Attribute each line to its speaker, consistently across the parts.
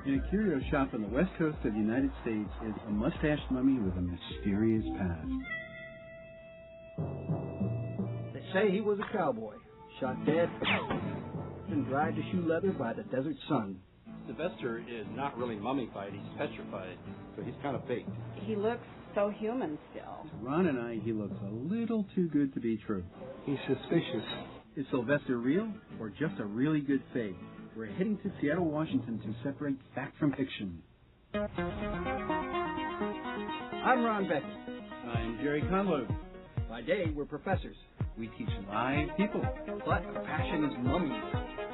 Speaker 1: In a curio shop on the west coast of the United States is a mustached mummy with a mysterious past.
Speaker 2: They say he was a cowboy, shot dead, and dried to shoe leather by the desert sun.
Speaker 3: Sylvester is not really mummified, he's petrified, so he's kind of baked.
Speaker 4: He looks so human still.
Speaker 1: To Ron and I, he looks a little too good to be true.
Speaker 2: He's suspicious.
Speaker 1: Is Sylvester real or just a really good fake? We're heading to Seattle, Washington to separate fact from fiction.
Speaker 2: I'm Ron Beckett.
Speaker 1: I'm Jerry Conlogue.
Speaker 2: By day, we're professors.
Speaker 1: We teach live people.
Speaker 2: But our passion is mummies.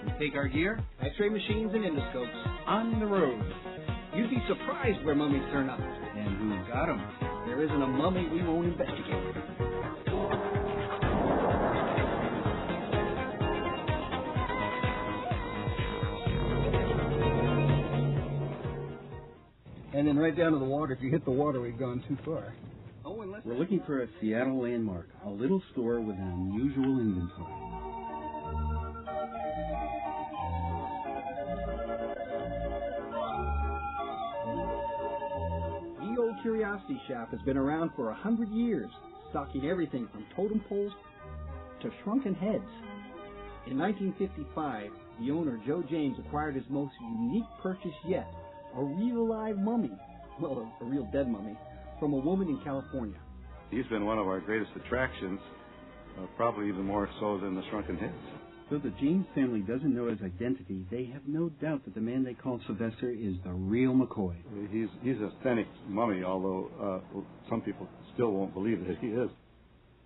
Speaker 1: We take our gear,
Speaker 2: X-ray machines and endoscopes.
Speaker 1: on the road.
Speaker 2: You'd be surprised where mummies turn up.
Speaker 1: And who's got 'em?
Speaker 2: There isn't a mummy we won't investigate. And then right down to the water. If you hit the water, we've gone too far. Oh, and
Speaker 1: We're looking for a Seattle landmark, a little store with an unusual inventory.
Speaker 2: The old curiosity shop has been around for 100 years, stocking everything from totem poles to shrunken heads. In 1955, the owner, Joe James, acquired his most unique purchase yet, a real live mummy, well, a real dead mummy, from a woman in California.
Speaker 5: He's been one of our greatest attractions, probably even more so than the shrunken heads.
Speaker 1: Though the James family doesn't know his identity, they have no doubt that the man they call Sylvester is the real McCoy.
Speaker 5: He's an authentic mummy, although some people still won't believe that he is.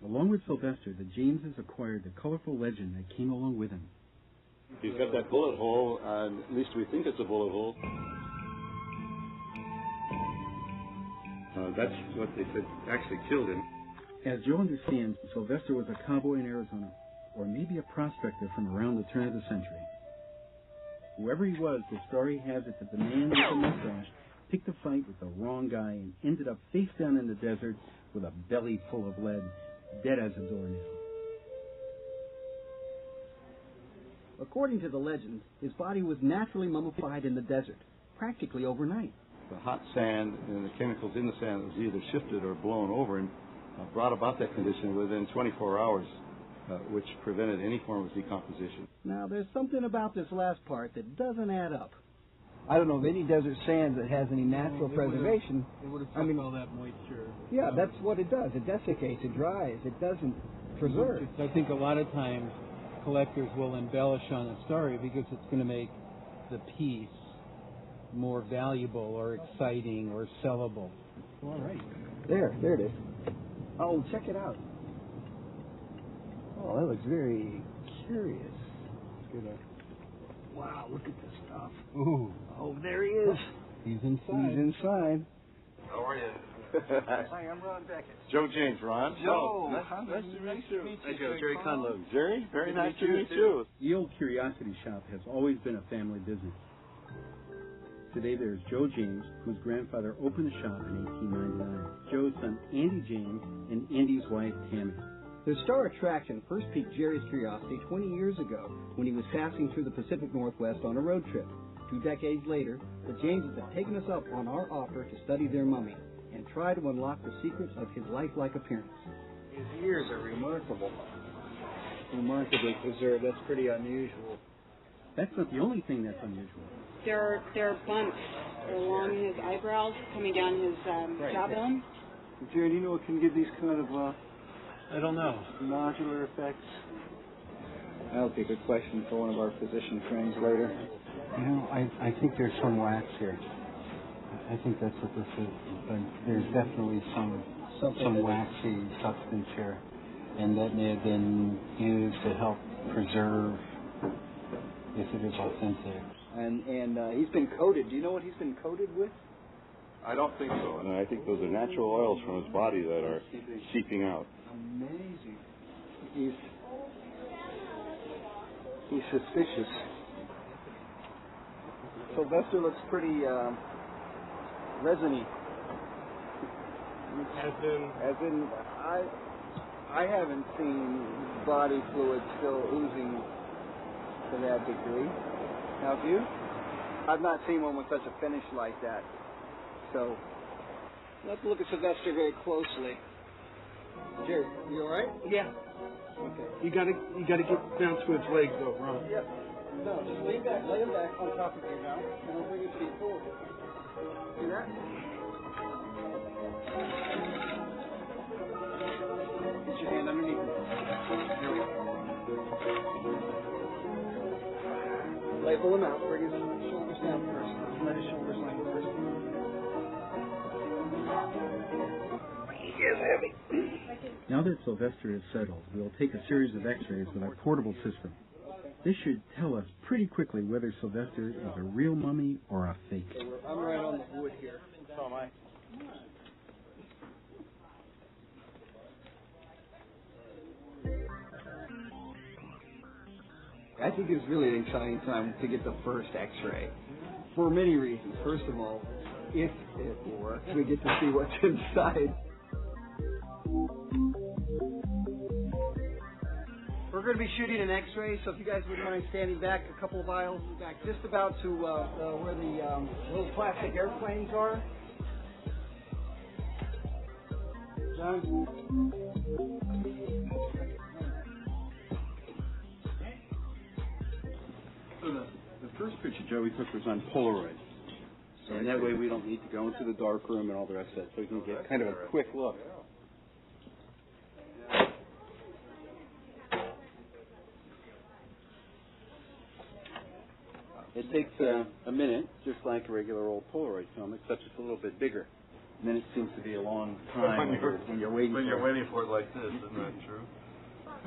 Speaker 1: Along with Sylvester, the Jameses acquired the colorful legend that came along with him.
Speaker 5: He's got that bullet hole, and at least we think it's a bullet hole. That's what they said actually killed him.
Speaker 1: As Joe understands, Sylvester was a cowboy in Arizona, or maybe a prospector from around the turn of the century. Whoever he was, the story has it that the man with the mustache picked a fight with the wrong guy and ended up face down in the desert with a belly full of lead, dead as a doornail.
Speaker 2: According to the legend, his body was naturally mummified in the desert, practically overnight.
Speaker 5: The hot sand and the chemicals in the sand was either shifted or blown over and brought about that condition within 24 hours, which prevented any form of decomposition.
Speaker 2: Now, there's something about this last part that doesn't add up. I don't know of any desert sand that has any natural preservation.
Speaker 3: It would have sucked all that moisture.
Speaker 2: Yeah, that's what it does. It desiccates, it dries, it doesn't preserve.
Speaker 6: I think a lot of times collectors will embellish on a story because it's going to make the piece more valuable or exciting or sellable.
Speaker 1: All right.
Speaker 2: There it is. Oh, check it out. Oh, that looks very curious. Wow, look at this stuff.
Speaker 6: Ooh.
Speaker 2: Oh, there he is.
Speaker 6: He's inside.
Speaker 2: He's inside.
Speaker 5: How are you?
Speaker 2: Hi, I'm Ron Beckett.
Speaker 5: Joe James, Ron.
Speaker 2: Joe.
Speaker 5: Nice
Speaker 2: Nice
Speaker 5: to
Speaker 2: to
Speaker 5: meet you.
Speaker 2: meet
Speaker 5: Thank
Speaker 2: you,
Speaker 5: you, Jerry
Speaker 2: Jerry
Speaker 5: Conlogue. Jerry, very nice to meet you.
Speaker 1: The old curiosity shop has always been a family business. Today there's Joe James, whose grandfather opened the shop in 1899. Joe's son Andy James and Andy's wife Tammy.
Speaker 2: The star attraction first piqued Jerry's curiosity 20 years ago when he was passing through the Pacific Northwest on a road trip. 2 decades later, the Jameses have taken us up on our offer to study their mummy and try to unlock the secrets of his lifelike appearance.
Speaker 7: His ears are remarkable. Remarkably preserved. That's pretty unusual.
Speaker 1: That's not the only thing that's unusual.
Speaker 4: There are bumps along his eyebrows, coming down his jawbone.
Speaker 7: Jerry, do you know what can give these kind of
Speaker 6: I don't know.
Speaker 7: nodular effects? That'll be a good question for one of our physician friends later.
Speaker 6: You know, I think there's some wax here. I think that's what this is. But there's definitely some waxy substance here. And that may have been used to help preserve if it is authentic.
Speaker 2: And he's been coated. Do you know what he's been coated with?
Speaker 5: I don't think so, and I think those are natural oils from his body that are seeping out.
Speaker 2: Amazing.
Speaker 7: He's suspicious.
Speaker 2: Sylvester looks pretty resiny.
Speaker 7: As in, I haven't seen body fluid still oozing to that degree. Have you?
Speaker 2: I've not seen one with such a finish like that. So, let's look at Sylvester very closely. Jerry, you all right?
Speaker 1: Yeah.
Speaker 2: Okay.
Speaker 1: You gotta get down to his legs though, Ron.
Speaker 2: Yep. No, just lay him back on top of you now, and I'll bring his feet forward. See that? Get your hand underneath him. There we go. Pull him out. Bring his shoulders down first. Let his shoulders line first. He is heavy.
Speaker 1: Now that Sylvester is settled, we'll take a series of x-rays with our portable system. This should tell us pretty quickly whether Sylvester is a real mummy or a fake.
Speaker 2: I'm right on the wood here.
Speaker 3: So am I.
Speaker 2: I think it's really an exciting time to get the first x-ray. For many reasons. First of all, if it works, we get to see what's inside. We're going to be shooting an x-ray, so if you guys wouldn't mind standing back a couple of aisles back, just about to where the little plastic airplanes are. John?
Speaker 1: So the first picture Joey took was on Polaroid. So and that way we don't need to go into the dark room and all the rest of that, so we can get kind of a quick look. It takes a minute, just like a regular old Polaroid film, except it's a little bit bigger. And then it seems to be a long time when you're waiting
Speaker 5: for it like this, isn't that true?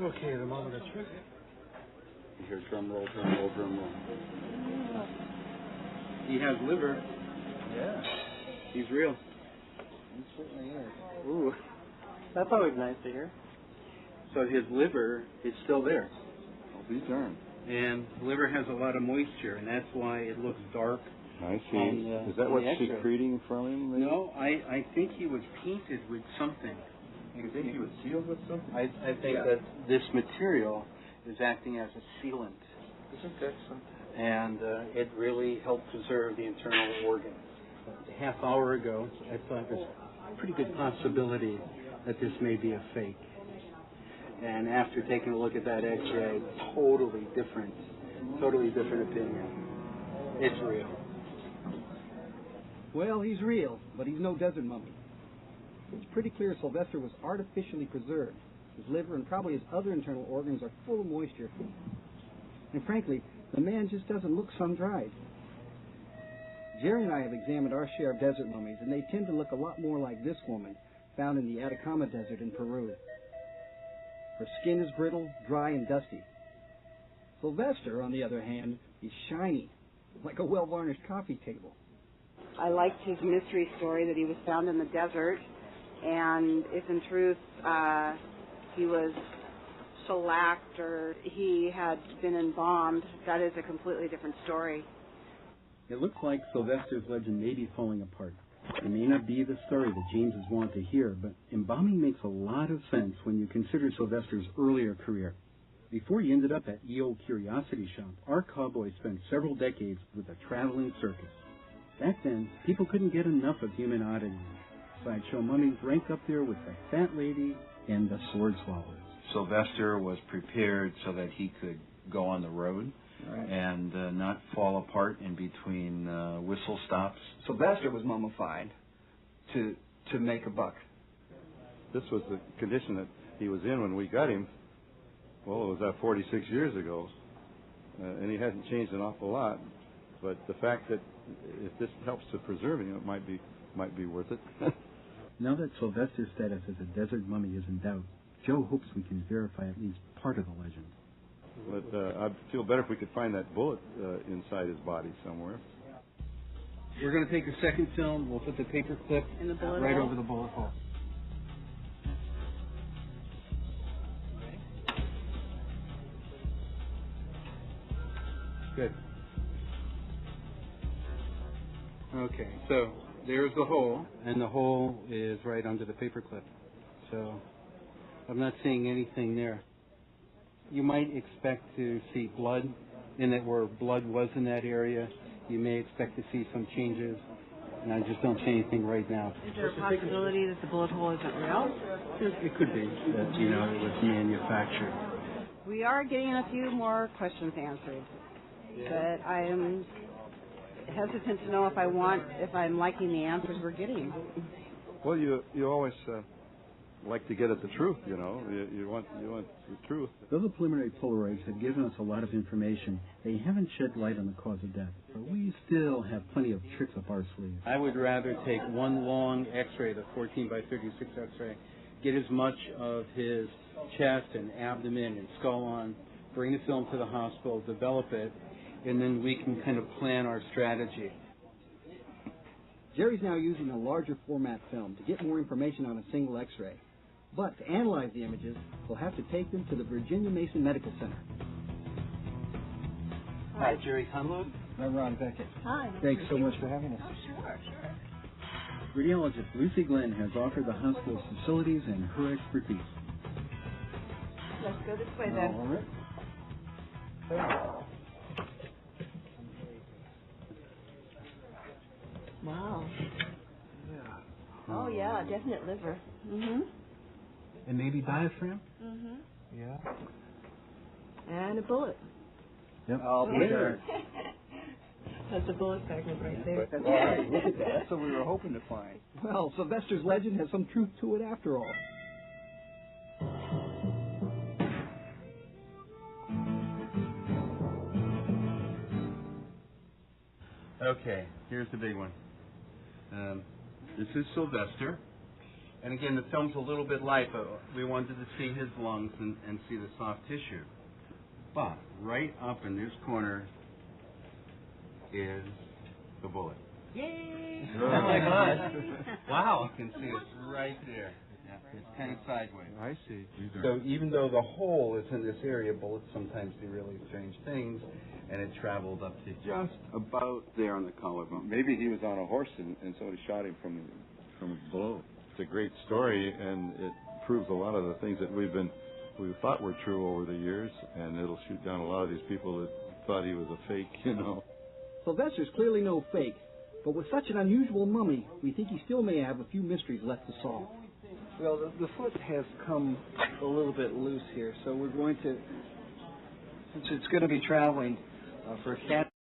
Speaker 1: Okay, the moment of truth. You hear drum roll, drum roll, drum roll. He has liver.
Speaker 7: Yeah.
Speaker 1: He's real.
Speaker 7: He certainly is.
Speaker 1: Ooh.
Speaker 7: That's always nice to hear.
Speaker 1: So his liver is still there.
Speaker 5: I'll be darned.
Speaker 1: And the liver has a lot of moisture, and that's why it looks dark.
Speaker 5: I see.
Speaker 1: On
Speaker 5: Is that what's
Speaker 1: X-ray.
Speaker 5: secreting from him? Maybe?
Speaker 1: No, I think he was painted with something.
Speaker 5: You think he was sealed with something?
Speaker 1: I think that this material is acting as a sealant.
Speaker 7: Isn't that something?
Speaker 1: And it really helped preserve the internal organs. A half hour ago, I thought there's a pretty good possibility that this may be a fake. And after taking a look at that X-ray, totally different opinion. It's real.
Speaker 2: Well, he's real, but he's no desert mummy. It's pretty clear Sylvester was artificially preserved. His liver and probably his other internal organs are full of moisture. And frankly, the man just doesn't look sun-dried. Jerry and I have examined our share of desert mummies, and they tend to look a lot more like this woman, found in the Atacama Desert in Peru. Her skin is brittle, dry, and dusty. Sylvester, on the other hand, is shiny, like a well-varnished coffee table.
Speaker 4: I liked his mystery story that he was found in the desert, and if in truth he was shellacked or he had been embalmed, that is a completely different story.
Speaker 1: It looks like Sylvester's legend may be falling apart. It may not be the story that James is wanting to hear, but embalming makes a lot of sense when you consider Sylvester's earlier career. Before he ended up at E.O. Curiosity Shop, our cowboy spent several decades with a traveling circus. Back then, people couldn't get enough of human oddities. Sideshow mummies ranked up there with the Fat Lady and the Sword Swallowers.
Speaker 8: Sylvester was prepared so that he could go on the road and not fall apart in between whistle stops.
Speaker 2: Sylvester was mummified to make a buck.
Speaker 5: This was the condition that he was in when we got him. Well, it was 46 years ago, and he hasn't changed an awful lot. But the fact that if this helps to preserve him, it might be worth it.
Speaker 1: Now that Sylvester's status as a desert mummy is in doubt, Joe hopes we can verify at least part of the legend.
Speaker 5: But I'd feel better if we could find that bullet inside his body somewhere.
Speaker 1: We're going to take a second film. We'll put the paper clip
Speaker 4: In the bullet
Speaker 1: right
Speaker 4: hole?
Speaker 1: over the bullet hole. Good. Okay, so there's the hole, and the hole is right under the paper clip. So I'm not seeing anything there. You might expect to see blood in it where blood was in that area.
Speaker 6: you may expect to see some changes, and I just don't see anything right now.
Speaker 4: Is there a possibility that the bullet hole isn't real?
Speaker 6: It could be that, you know, it was manufactured.
Speaker 4: We are getting a few more questions answered, but I am hesitant to know if I'm liking the answers we're getting.
Speaker 5: Well, you always like to get at the truth, you know. You want the truth.
Speaker 1: Though the preliminary Polaroids have given us a lot of information, they haven't shed light on the cause of death. But we still have plenty of tricks up our sleeves.
Speaker 6: I would rather take one long X-ray, the 14 by 36 X-ray, get as much of his chest and abdomen and skull on, bring the film to the hospital, develop it, and then we can kind of plan our strategy.
Speaker 2: Jerry's now using a larger format film to get more information on a single X-ray. But to analyze the images, we'll have to take them to the Virginia Mason Medical Center.
Speaker 6: Hi, Jerry Conlon.
Speaker 7: I'm Ron Beckett.
Speaker 4: Hi.
Speaker 7: Thanks so much for having us.
Speaker 4: Sure.
Speaker 1: Radiologist Lucy Glenn has offered the hospital's facilities and her expertise.
Speaker 4: Let's go this way then.
Speaker 7: All right.
Speaker 9: Wow.
Speaker 7: Yeah.
Speaker 9: Oh yeah, definite liver.
Speaker 4: Mhm.
Speaker 1: And maybe diaphragm?
Speaker 4: Mhm.
Speaker 7: Yeah.
Speaker 9: And a bullet.
Speaker 1: Yep.
Speaker 7: I'll be there.
Speaker 9: That's a bullet fragment right there.
Speaker 7: That's right. Look at that. That's what we were hoping to find.
Speaker 2: Well, Sylvester's legend has some truth to it after all.
Speaker 8: Okay, here's the big one. This is Sylvester. And again, the film's a little bit light, but we wanted to see his lungs and see the soft tissue. But right up in this corner is the bullet.
Speaker 9: Yay!
Speaker 8: Oh my God! Wow! You can see it's right there. Yeah, it's kind of sideways.
Speaker 5: I see.
Speaker 8: So even though the hole is in this area, bullets sometimes do really strange things, and it traveled up to just about there on the collarbone.
Speaker 5: Maybe he was on a horse and somebody shot him from below. It's a great story, and it proves a lot of the things that we thought were true over the years, and it'll shoot down a lot of these people that thought he was a fake, you know.
Speaker 2: Sylvester's clearly no fake, but with such an unusual mummy, we think he still may have a few mysteries left to solve.
Speaker 7: Well, the foot has come a little bit loose here, so we're going to, since it's going to be traveling for a cat.